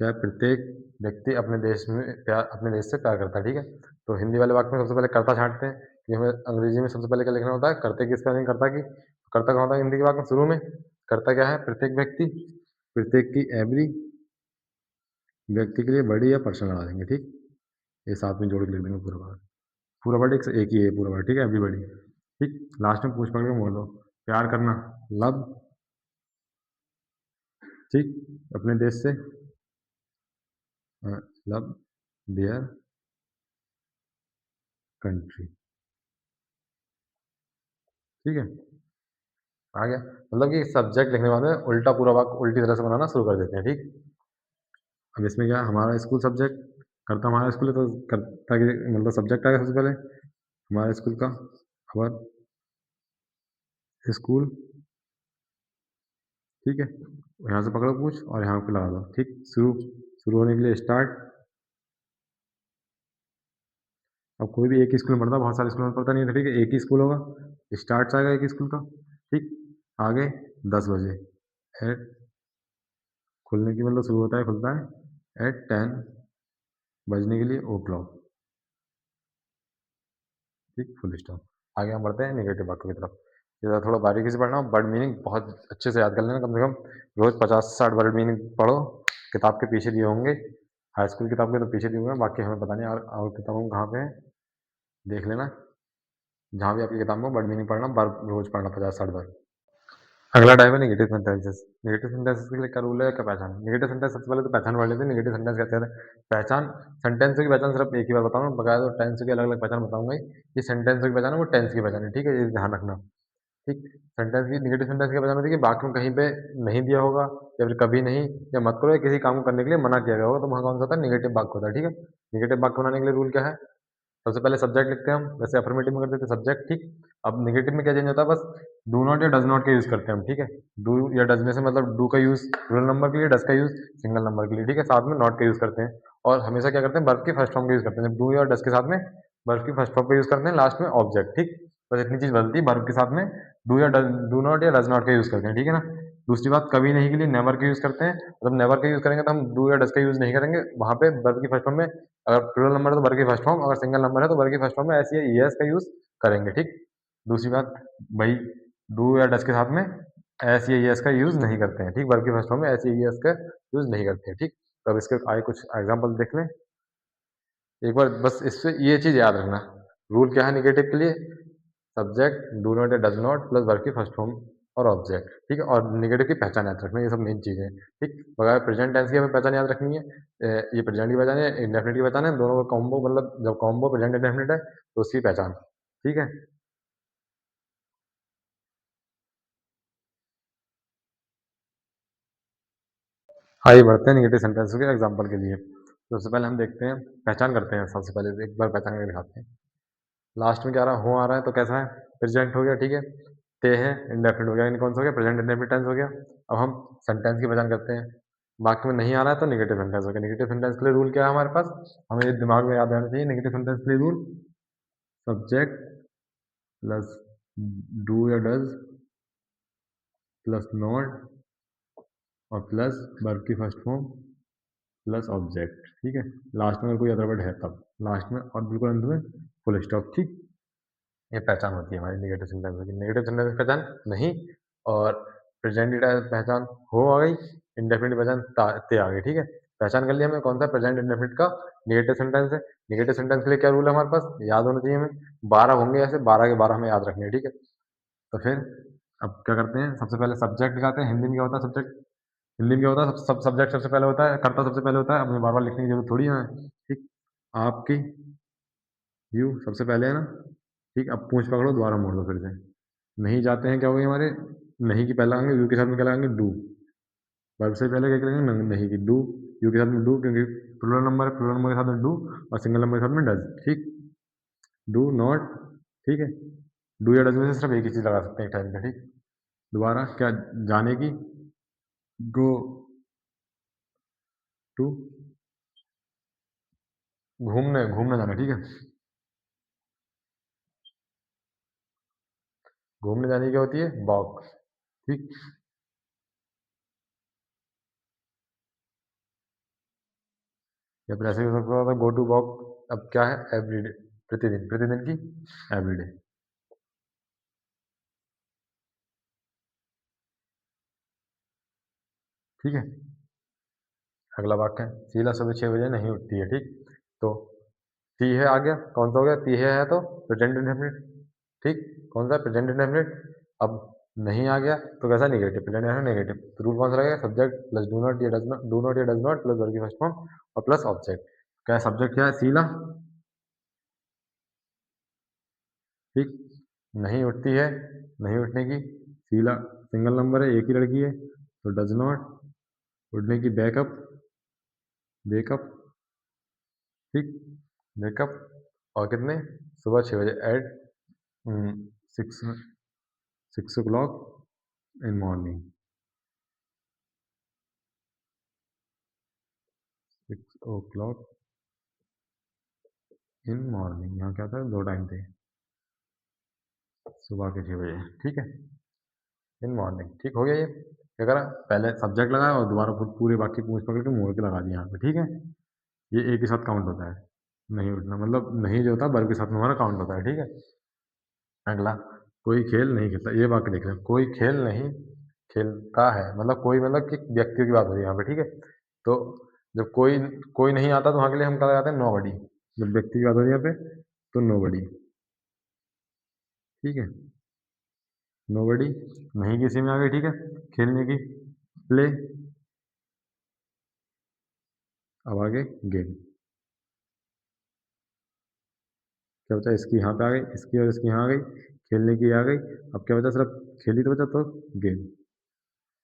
S1: क्या है, प्रत्येक व्यक्ति अपने देश से प्यार करता है, ठीक है। तो हिंदी वाले वाक्य में सबसे पहले कर्ता छांटते हैं, कि हमें अंग्रेजी में सबसे पहले क्या लिखना होता है, कर्ता की स्पेलिंग, कर्ता की, कर्ता कहाँ होता है हिंदी के वाक्य में, शुरू में। कर्ता क्या है, प्रत्येक व्यक्ति, प्रत्येक की एवरी, व्यक्ति के लिए बड़ी या पर्सन लगा देंगे, ठीक। ये साथ में जोड़ के लिख देंगे पूरा वर्ड, पूरा वर्ड एक ही है पूरा वर्ड, ठीक है, एवरीबॉडी, ठीक। लास्ट में पूछ पकड़ के मोड़ दो, प्यार करना, लव, ठीक, अपने देश से, लव देयर कंट्री, ठीक है। आ गया, मतलब कि सब्जेक्ट लिखने के बाद में उल्टा पूरा वाक्य उल्टी तरह से बनाना शुरू कर देते हैं, ठीक। अब इसमें क्या है, हमारा स्कूल सब्जेक्ट, करता हमारा स्कूल है तो करता कि मतलब सब्जेक्ट आएगा सबसे पहले हमारे स्कूल का, अवर स्कूल, ठीक है। यहाँ से पकड़ो पूछ और यहाँ पे लगा दो, ठीक। शुरू, शुरू होने के लिए स्टार्ट, अब कोई भी एक ही स्कूल में पढ़ता, बहुत सारे स्कूल में पढ़ता नहीं है, ठीक है, एक ही स्कूल होगा, स्टार्ट से आएगा एक ही स्कूल का, ठीक। आगे 10 बजे, एट, खुलने की मतलब शुरू होता है खुलता है एट 10 बजने के लिए ओ क्लॉक, ठीक, फुल स्टॉप। आगे हम बढ़ते हैं नेगेटिव वाक्यों की तरफ। ये थोड़ा बारीकी से पढ़ना, वर्ड मीनिंग बहुत अच्छे से याद कर लेना, कम से कम रोज 50-60 वर्ड मीनिंग पढ़ो, किताब के पीछे दिए होंगे, हाई स्कूल किताब के तो पीछे दिए होंगे, बाकी हमें पता नहीं और किताबों में कहाँ पे है, देख लेना, जहाँ भी आपकी किताब में वर्ड मीनिंग पढ़ना, वर्ब रोज पढ़ना 50-60 बार। अगला टाइप है नेगेटिव सेंटेंसेस। नेगेटिव सेंटेंसेस के लिए क्या रूल है, क्या पहचान है? नेगेटिव सेंटेंस सबसे पहले तो पहचान पढ़ लेते हैं, नेगेटिव सेंटेंस कहते हैं पहचान। सेंटेंस की पहचान सिर्फ एक ही बार बताऊंगा, बकाया तो टेंस की अलग अलग पहचान बताऊंगा ही। ये सेंटेंस की पहचान है, वो टेंस की पहचान है, ठीक है, ये ध्यान रखना। ठीक, सेंटेंस की नेगेटिव सेंटेंस की पहचान होती है कि वाक्य में कहीं पे नहीं दिया होगा, या फिर कभी नहीं, या मत करो, या किसी काम को करने के लिए मना किया गया होगा, तो वहाँ कौन सा होता है, नेगेटिव वाक्य होता है, ठीक है। नेगेटिव वाक्य बनाने के लिए रूल क्या है? सबसे पहले सब्जेक्ट लिखते हैं हम, वैसे अफर्मेटिव में करते थे सब्जेक्ट, ठीक। अब नेगेटिव में क्या चेंज होता है, बस डू नॉट या डज नॉट का यूज करते हैं हम, ठीक है। डू या डज में से मतलब डू का यूज प्लूरल नंबर के लिए, डज का यूज सिंगल नंबर के लिए, ठीक है, साथ में नॉट का यूज करते हैं। और हमेशा क्या करते हैं, वर्ब की फर्स्ट फॉर्म का यूज करते हैं, जब डू या डज के साथ में वर्ब की फर्स्ट फॉर्म का यूज करते हैं, लास्ट में ऑब्जेक्ट, ठीक। बस इतनी चीज बदलती है, वर्ब के साथ में डू नॉट या डज नॉट का यूज करते हैं, ठीक है ना। दूसरी बात, कभी नहीं के लिए नेवर का यूज करते हैं, मतलब नेवर का यूज करेंगे तो हम डू या डज का यूज नहीं करेंगे, वहां पे वर्ब की फर्स्ट फॉर्म में, अगर प्लूरल नंबर है तो वर्ग की फर्स्ट फॉर्म, अगर सिंगल नंबर है तो वर्ग की फर्स्ट फॉर्म में ऐसी ईएस का यूज करेंगे, ठीक। दूसरी बात, भाई डू या डज के साथ में एस या ईएस का यूज नहीं करते हैं, ठीक, वर्ग की फर्स्ट फॉर्म में एस या ईएस का यूज नहीं करते हैं, ठीक। तो अब इसके आगे कुछ एग्जांपल देख लें एक बार, बस इससे ये चीज याद रखना, रूल क्या है नेगेटिव के लिए, सब्जेक्ट डू नॉट या डज नॉट प्लस वर्ब की फर्स्ट फॉर्म और ऑब्जेक्ट, ठीक है, और नेगेटिव की पहचान याद रखना, ये सब मेन चीजें हैं, ठीक। बगैर प्रेजेंट टेंस की हमें पहचान याद रखनी है, ये प्रेजेंट की पहचान है, इंडेफिनिट की पहचान है, दोनों का कॉम्बो, मतलब जब कॉम्बो प्रेजेंट इंडेफिनिट है तो उसकी पहचान, ठीक है। आइए बढ़ते हैं नेगेटिव सेंटेंस के एग्जाम्पल के लिए। तो सबसे पहले हम देखते हैं, पहचान करते हैं, सबसे पहले एक बार पहचान करके दिखाते हैं। लास्ट में क्या रहा, हो आ रहा है तो कैसा है, प्रेजेंट हो गया, ठीक है। ते है इंडेफिनिट हो गया, यानी कौन सा हो गया, प्रेजेंट इंडेफिनिट टेंस हो गया। अब हम सेंटेंस की पहचान करते हैं, वाक्य में नहीं आ रहा है तो नेगेटिव सेंटेंस हो गया। नेगेटिव सेंटेंस के लिए रूल क्या है हमारे पास, हमें ये दिमाग में याद रहना चाहिए, नेगेटिव सेंटेंस के लिए रूल, सब्जेक्ट प्लस डू या डज प्लस नॉट और प्लस वर्ब की फर्स्ट फॉर्म प्लस ऑब्जेक्ट, ठीक है। लास्ट में अगर कोई अदर वर्ड है तब लास्ट में, और बिल्कुल अंत में फुल स्टॉप, ठीक। ये पहचान होती है हमारी नेगेटिव सेंटेंस की। नेगेटिव सेंटेंस पहचान नहीं, और प्रेजेंट पहचान हो आ गई, इंडेफिनिट पहचान ते आ गई, ठीक है। पहचान कर लिया हमें कौन सा प्रेजेंट इंडेफिनिट का नेगेटिव सेंटेंस है। नेगेटिव सेंटेंस के लिए क्या रूल है हमारे पास, याद होना चाहिए हमें, 12 होंगे ऐसे, 12 के 12 हमें याद रखने हैं, ठीक है। तो फिर अब क्या करते हैं, सबसे पहले सब्जेक्ट दिखाते हैं। हिंदी में क्या होता है सब्जेक्ट, हिंदी में क्या होता है, सब सब्जेक्ट सबसे पहले होता है, कर्ता सबसे पहले होता है, अपने बार बार लिखने की जरूरत थोड़ी है, ठीक। आपकी, यू सबसे पहले है ना, ठीक। अब पूंछ पकड़ो, दोबारा मोड़ दो फिर से। नहीं जाते हैं क्या हो गए हमारे, नहीं की पहला आएंगे, यू के साथ में क्या लगाएंगे, डू। वर्ब से पहले क्या करेंगे, नहीं की डू, यू के साथ में डू, क्योंकि प्लूरल नंबर है, प्लूरल नंबर के साथ में डू, और सिंगल नंबर के साथ में डज, ठीक। डू नॉट, ठीक है, डू या डज में से सिर्फ एक ही चीज लगा सकते हैं एक टाइम पे, ठीक। दोबारा क्या, जाने की, गो टू, घूमने, घूमने जाना, ठीक है। घूमने जाने की क्या होती है, वॉक, ठीक। या फिर ऐसे भी हो सकता था, गो टू वॉक, अब क्या है, एवरीडे, प्रतिदिन, प्रतिदिन की एवरीडे, ठीक है। अगला वाक्य है, शीला सुबह 6 बजे नहीं उठती है, ठीक। तो टी है आ गया, कौन सा हो गया, टी है तो प्रेजेंट इंडेफिनिट, ठीक। कौन सा, प्रेजेंट इंडेफिनिट। अब नहीं आ गया तो कैसा, नेगेटिव, प्रेजेंट इंडेफिनिट नेगेटिव, तो रूल कौन सा लगेगा, सब्जेक्ट प्लस डू नॉट या डज नॉट, डू नॉट या डज नॉट प्लस वर्ब की फर्स्ट फॉर्म और प्लस ऑब्जेक्ट। क्या है सब्जेक्ट, क्या है, शीला, ठीक। नहीं उठती है, नहीं उठने की, शीला सिंगल नंबर है, एक ही लड़की है, तो डज नॉट, उठने की बैकअप, बेकअप, ठीक, बेकअप, और कितने, सुबह 6 बजे, at 6 o'clock in morning, 6 o'clock in morning, यहाँ क्या था, दो टाइम थे, सुबह के 6 बजे, ठीक है, इन मॉर्निंग, ठीक हो गया। ये क्या करा, पहले सब्जेक्ट लगाया और दोबारा पूरे वाक्य पूछ पकड़ के मोड़ के लगा दिया यहाँ पे, ठीक है। ये एक के साथ काउंट होता है, नहीं उठना मतलब नहीं जो होता वर्ब के साथ में हमारा काउंट होता है, ठीक है। अगला, कोई खेल नहीं खेलता, ये वाक्य देख रहे हैं, कोई खेल नहीं खेलता है, मतलब कोई मतलब कि व्यक्तियों की बात हो रही है यहाँ पे, ठीक है। तो जब कोई कोई नहीं आता तो वहाँ के लिए हम क्या लगाते हैं, नोबडी। जब व्यक्ति की बात हो रही है यहाँ पे तो नोबडी, ठीक है। नोबडी नहीं किसी में आ गई, ठीक है, खेलने की, प्ले, अब आगे गेम, क्या बचा, इसकी यहाँ पे आ गई, इसकी और इसकी यहाँ आ गई, खेलने की आ गई, अब क्या बचा, सिर्फ खेली तो बचा, तो गेम,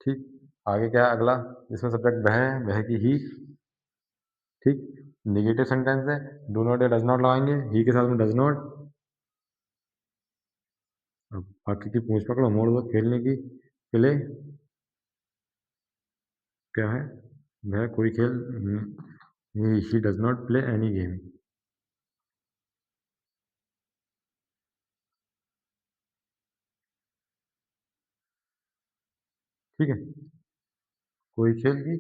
S1: ठीक। आगे क्या है अगला, इसमें सब्जेक्ट वह है, वह की ही, ठीक। निगेटिव सेंटेंस है, डू नॉट या डज नॉट लगाएंगे, ही के साथ में डज नॉट। अब बाकी की पूंछ पकड़ो, मोड़ दो, खेलने की, प्ले, क्या है, वह कोई खेल, he does not play any game, ठीक है, कोई खेल की,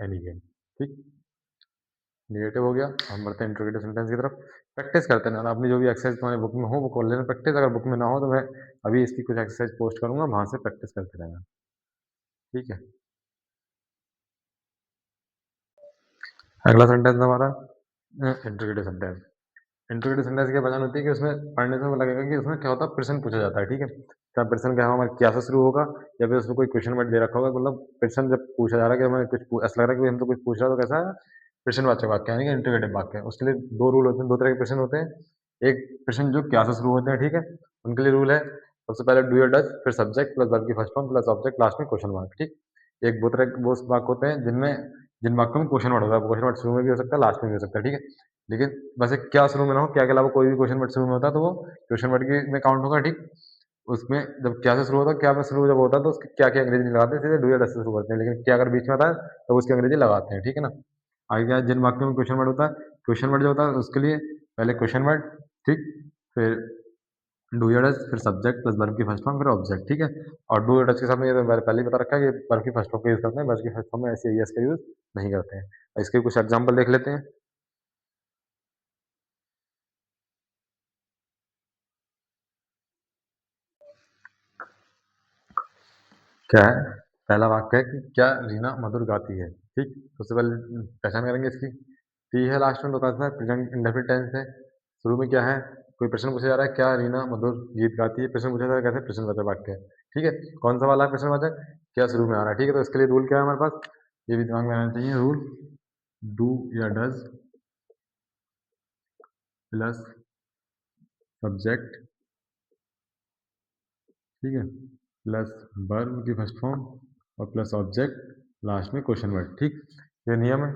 S1: एनी गेम, ठीक। नेगेटिव हो गया, हम बढ़ते हैं इंट्रोगेटिव सेंटेंस की तरफ। प्रैक्टिस करते हैं ना, अपनी जो भी एक्सरसाइज तुम्हारे बुक में हो वो कर लेना प्रैक्टिस, अगर बुक में ना हो तो मैं अभी इसकी कुछ एक्सरसाइज पोस्ट करूंगा, वहां से प्रैक्टिस करते रहना, ठीक है। अगला सेंटेंस हमारा इंट्रोगेटिव सेंटेंस। इंट्रोगेटिव सेंटेंस की पहचान होती है कि उसमें पढ़ने से लगेगा कि उसमें क्या होता है, प्रश्न पूछा जाता है, ठीक है। क्या प्रश्न क्या हमारे क्या से शुरू होगा, या फिर उसमें कोई क्वेश्चन वर्ड दे रखा होगा, मतलब प्रश्न जब पूछा जा रहा है कि हमें ऐसा लग रहा है कि हमसे कुछ पूछ रहा है, तो कैसा है, प्रश्नवाचक वाक्य यानी कि इंट्रोगेटिव वाक्य है। उसके लिए दो रूल होते हैं, दो तरह के प्रश्न होते हैं। एक प्रश्न जो क्या से शुरू होते हैं, ठीक है, उनके लिए रूल है, सबसे पहले डू या डज, फिर सब्जेक्ट प्लस वर्ब की first form plus object, last में क्वेश्चन मार्क, ठीक। एक वो तरह वो वाक्य होते हैं जिनमें जिन वाक्यों में क्वेश्चन वर्ड होता है, क्वेश्चन वर्ड शुरू में भी हो सकता है, लास्ट में भी हो सकता है, ठीक है। लेकिन वैसे क्या शुरू में ना हो, क्या के अलावा कोई भी क्वेश्चन वर्ड शुरू में होता है तो वो क्वेश्चन वर्ड की में काउंट होगा, ठीक। उसमें जब क्या से शुरू होता है, क्या में शुरू जब होता है तो उसके क्या क्या अंग्रेजी नहीं लगाते हैं, सीधे डू या डज से शुरू करते हैं, लेकिन क्या अगर बीच में आता है तो उसकी अंग्रेजी लगाते हैं, ठीक है ना। आगे क्या है, जिन वाक्यों में क्वेश्चन वर्ड होता है, क्वेश्चन वर्ड जो होता है उसके लिए पहले क्वेश्चन वर्ड, ठीक, फिर डू या डज, फिर सब्जेक्ट प्लस वर्ब की फर्स्ट फॉर्म, फिर ऑब्जेक्ट, ठीक है। और डू या डज के साथ में ये तो मैंने पहले ही बता रखा है कि वर्ब की फर्स्ट फॉर्म का यूज करते हैं, वर्ब की फर्स्ट फॉर्म में ऐसे एस का यूज नहीं करते हैं। इसके कुछ एग्जाम्पल देख लेते हैं। क्या है, पहला वाक्य है कि क्या रीना मधुर गाती है, ठीक। सबसे पहले पहचान करेंगे इसकी, टी है लास्ट में, तो कैसा है, प्रेजेंट इंडेफिनिट टेंस है। शुरू में क्या है, कोई प्रश्न पूछा जा रहा है, क्या रीना मधुर गीत गाती है, प्रश्न पूछा जा रहा है, कैसे, प्रश्नवाचक वाक्य है, ठीक है। कौन सा वाला है प्रश्नवाचक, क्या शुरू में आ रहा है, ठीक है। तो इसके लिए रूल क्या है हमारे पास, ये भी दिमाग में आना चाहिए रूल, डू या डज प्लस सब्जेक्ट, ठीक है, प्लस वर्ब की फर्स्ट फॉर्म और प्लस ऑब्जेक्ट, लास्ट में क्वेश्चन वर्ड, ठीक। ये नियम है,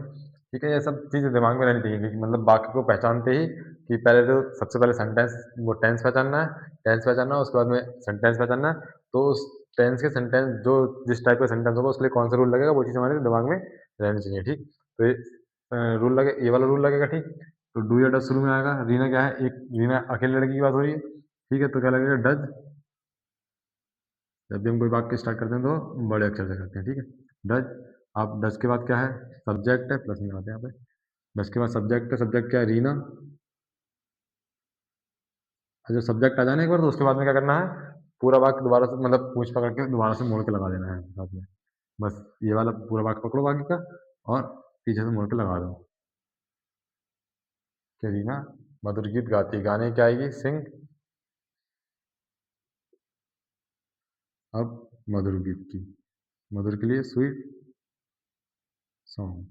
S1: ठीक है। ये सब चीज़ें दिमाग में रहनी चाहिए कि मतलब वाक्य को पहचानते ही कि पहले तो सबसे पहले सेंटेंस वो टेंस पहचानना है, टेंस पहचानना है, उसके बाद में सेंटेंस पहचानना है। तो उस टेंस के सेंटेंस जो जिस टाइप का सेंटेंस होगा उसके लिए कौन सा रूल लगेगा, वो चीज़ हमारे दिमाग में रहनी चाहिए, ठीक। तो ये रूल लगे, ये वाला रूल लगेगा, ठीक। तो डू या डज शुरू में आएगा, रीना क्या है, एक रीना अकेले लड़की की बात हो रही है, ठीक है, तो क्या लगेगा, डज। जब भी हम कोई वाक्य स्टार्ट करते हैं तो बड़े अक्षर से करते हैं, ठीक है, डज। आप डज के बाद क्या है, सब्जेक्ट है, प्लस में आते हैं यहाँ पे, डज के बाद सब्जेक्ट है, सब्जेक्ट क्या है, रीना। और जब सब्जेक्ट आ जाने एक बार तो उसके बाद में क्या करना है, पूरा वाक्य दोबारा से मतलब पूछ पकड़ के दोबारा से मोड़ के लगा देना है साथ में, बस ये वाला पूरा वाक्य पकड़ो बाकी का और पीछे से मोड़ के लगा दो, कि रीना मधुर गीत गाती, गाने क्या आएगी, सिंग। अब मधुर गीत की, मधुर के लिए स्वीट सॉन्ग,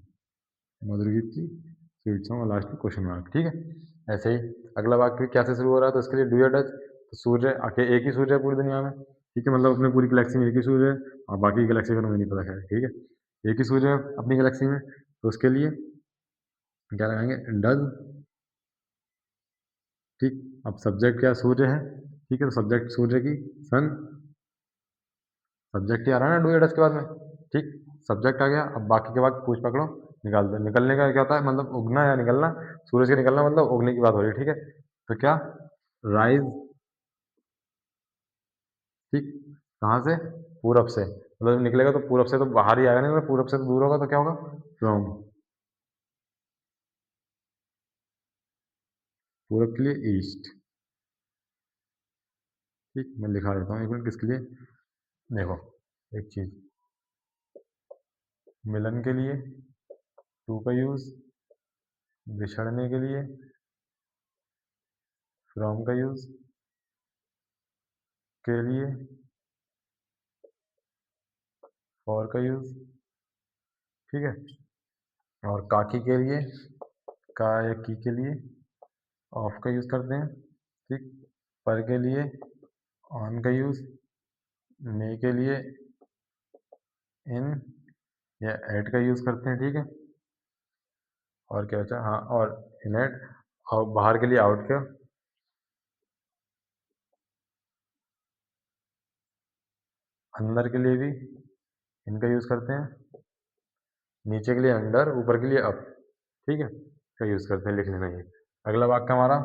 S1: मधुर गीत की स्वीट सॉन्ग और लास्ट में क्वेश्चन मार्क, ठीक है। ऐसे ही अगला वाक्य क्या से शुरू हो रहा है, तो इसके लिए डू या डज, तो सूर्य आके एक ही सूर्य है पूरी दुनिया में, ठीक है, मतलब अपने पूरी गैलेक्सी में एक ही सूर्य है, और बाकी गैलेक्सी का मुझे नहीं पता है, ठीक है। एक ही सूर्य है अपनी गैलेक्सी में, तो उसके लिए क्या लगाएंगे, डज, ठीक। अब सब्जेक्ट क्या सूर्य है, ठीक है, तो सब्जेक्ट सूर्य की, सन, सब्जेक्ट ही आ रहा है ना डू या डज के बाद में, ठीक। सब्जेक्ट आ गया, अब बाकी के बाद पूछ पकड़ो, निकाल दो। निकलने का क्या होता है, मतलब उगना या निकलना, सूरज के निकलना मतलब उगने की बात हो रही है, ठीक है। तो क्या, राइज, ठीक। कहाँ से, पूरब से, मतलब निकलेगा तो पूरब से तो बाहर ही आएगा, नहीं मतलब पूरब से तो दूर होगा, तो क्या होगा, फ्रॉम, पूरब के लिए ईस्ट। ठीक, मैं लिखा देता हूँ एक मिनट किसके लिए। देखो एक चीज़, मिलन के लिए टू का यूज़, बिछड़ने के लिए फ्रॉम का यूज़, के लिए फॉर का यूज़। ठीक है, और काकी के लिए, का या की के लिए ऑफ का यूज़ करते हैं। ठीक, पर के लिए ऑन का यूज़, ने के लिए इन या एट का यूज़ करते हैं। ठीक है, और क्या बचा, हाँ, और इनएट, और बाहर के लिए आउट का, अंदर के लिए भी इनका यूज़ करते हैं, नीचे के लिए अंडर, ऊपर के लिए अप। ठीक है, का यूज़ करते हैं लिखने में ये। अगला वाक्य हमारा,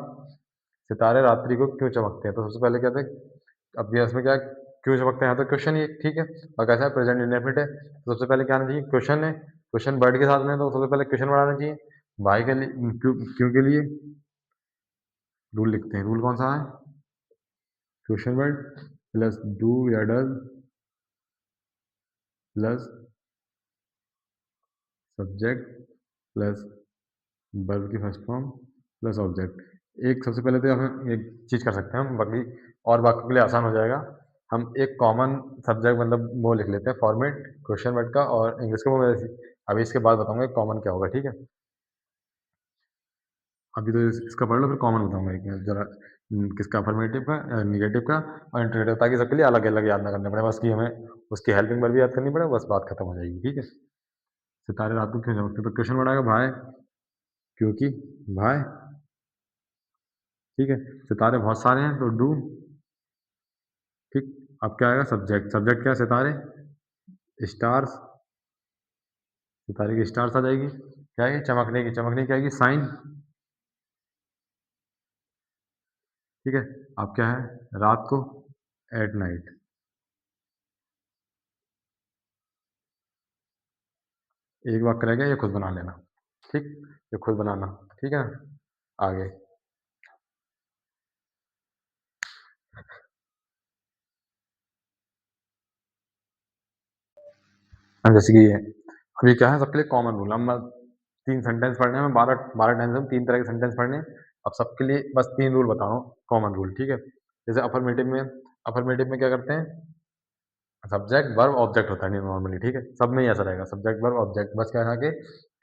S1: सितारे रात्रि को क्यों चमकते हैं। तो सबसे पहले क्या था, अब ये इसमें क्या है, क्यों चमकते हैं, तो क्वेश्चन ये। ठीक है, और कैसा है, प्रेजेंट इंडेफिनिट है, तो सबसे पहले क्या आना चाहिए, क्वेश्चन है। क्वेश्चन वर्ड के साथ में है, तो सबसे पहले क्वेश्चन वर्ड आना चाहिए। वाई के लिए, क्यों के लिए रूल लिखते हैं। रूल कौन सा है, क्वेश्चन वर्ड प्लस डू या does plus subject plus verb की फर्स्ट फॉर्म प्लस ऑब्जेक्ट। एक सबसे पहले तो हम एक चीज़ कर सकते हैं हम, बाकी और बाकी के लिए आसान हो जाएगा। हम एक कॉमन सब्जेक्ट मतलब वो लिख लेते हैं फॉर्मेट क्वेश्चन वर्ड का, और इंग्लिश का वो मैं अभी इसके बाद बताऊंगा कॉमन क्या होगा। ठीक है, अभी तो इसका पढ़ लो, फिर कॉमन बताऊंगा एक मिनट जरा। किसका, अफर्मेटिव का, निगेटिव का और इंटरेटिव, ताकि सबके लिए अलग अलग याद ना करने पड़े, बस कि हमें उसकी हेल्पिंग वर्ब भी याद करनी पड़े, बस बात खत्म हो जाएगी। ठीक है, सितारे रात को क्यों चमकते हैं, तो क्वेश्चन वर्ड आएगा भाई, क्योंकि भाई। ठीक है, सितारे बहुत सारे हैं तो डू। ठीक, अब क्या आएगा, सब्जेक्ट। सब्जेक्ट क्या है, सितारे, स्टार्स, सितारे की स्टार्स आ जाएगी। क्या है, चमकने की, चमकने की आएगी साइन। ठीक है, अब क्या है, रात को, एट नाइट। एक वाक्य रह गया, ये खुद बना लेना। ठीक, ये खुद बनाना। ठीक है, आगे। अब जैसे कि ये अभी क्या है, सबके लिए कॉमन रूल, हम 3 सेंटेंस पढ़ने हैं, 12 12 टेंस में 3 तरह के सेंटेंस पढ़ने हैं। अब सबके लिए बस 3 रूल बता रहा हूँ, कॉमन रूल। ठीक है, जैसे अफर्मेटिव में क्या करते हैं, सब्जेक्ट वर्ब ऑब्जेक्ट होता है नॉर्मली। ठीक है, सब में ही ऐसा रहेगा, सब्जेक्ट वर्ब ऑब्जेक्ट, बस क्या है कि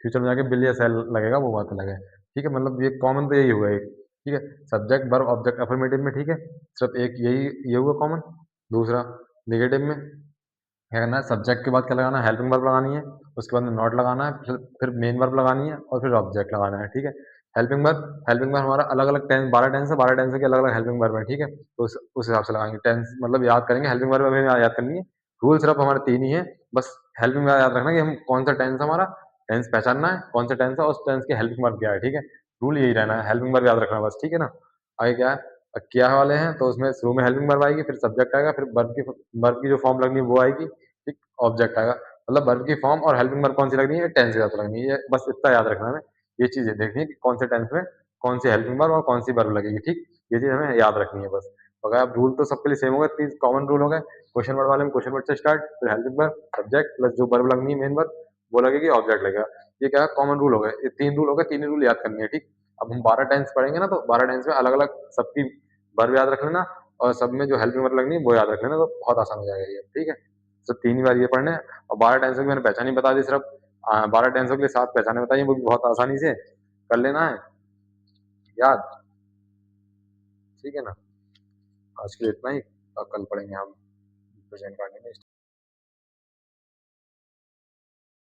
S1: फ्यूचर में जाके बिल या सेल लगेगा, वो बात अलग है। ठीक है, मतलब ये कॉमन तो यही हुआ एक। ठीक है, सब्जेक्ट वर्ब ऑब्जेक्ट अफर्मेटिव में। ठीक है, सिर्फ एक यही ये हुआ कॉमन। दूसरा, निगेटिव में क्या करना है, सब्जेक्ट के बाद क्या लगाना है, हेल्पिंग वर्ब लगानी है, उसके बाद में नॉट लगाना है, फिर मेन वर्ब लगानी है, और फिर ऑब्जेक्ट लगाना है। ठीक है, हेल्पिंग वर्ब हमारा अलग अलग टेंस, 12 टेंस है, 12 टेंस की अलग अलग हेल्पिंग वर्ब है। ठीक है, तो उस हिसाब से लगाएंगे टेंस, मतलब याद करेंगे हेल्पिंग वर्ब हमें याद करनी है। रूल सिर्फ हमारे 3 ही है, बस हेल्पिंग वर्ब याद रखना कि हम कौन सा टेंस हमारा, टेंस पहचानना है कौन सा टेंस है, उस टेंस की हेल्पिंग वर्ब क्या है। ठीक है, रूल यही रहना है, हेल्पिंग वर्ब याद रखना बस। ठीक है ना, आगे क्या है, क्या वाले हैं, तो उसमें शुरू में हेल्पिंग वर्ब आएगी, फिर सब्जेक्ट आएगा, फिर वर्ब की जो फॉर्म लगनी है वो आएगी। ठीक, ऑब्जेक्ट आएगा, मतलब वर्ब की फॉर्म और हेल्पिंग वर्ब कौन सी लगनी है, टेंस के साथ लगनी है, ये बस इतना याद रखना है। ये चीजें देखनी है कि कौन से टेंस में कौन सी हेल्पिंग वर्ब और कौन सी वर्ब लगेगी। ठीक, ये चीज हमें याद रखनी है बस। तो अगर आप रूल तो सबके लिए सेम हो गए, 3 कॉमन रूल हो गए। क्वेश्चन वर्ड वाले में क्वेश्चन वर्ड से स्टार्ट, फिर हेल्पिंग वर्ब, सब्जेक्ट प्लस जो वर्ब लगनी है मेन वर्ब वो लगेगी, ऑब्जेक्ट लगेगा। ये क्या कॉमन रूल हो गए, ये 3 रूल हो गए, 3 ही रूल याद करनी है। ठीक, अब हम 12 टेंस पढ़ेंगे ना, तो 12 टेंस में अलग अलग सबकी वर्ब याद रख लेना, और सब में जो हेल्पिंग वर्ब लगनी है वो याद रख लेना, तो बहुत आसान हो जाएगा ये। ठीक है, तो 3 ही बार ये पढ़ने हैं। और 12 टेंसों की मैंने पहचान ही बता दी सिर्फ, 12 टेंसों के लिए 7 पहचाने बताइए, वो भी बहुत आसानी से कर लेना है याद। ठीक है ना, आज के लिए इतना ही, और कल पढ़ेंगे हम प्रेजेंट करने में।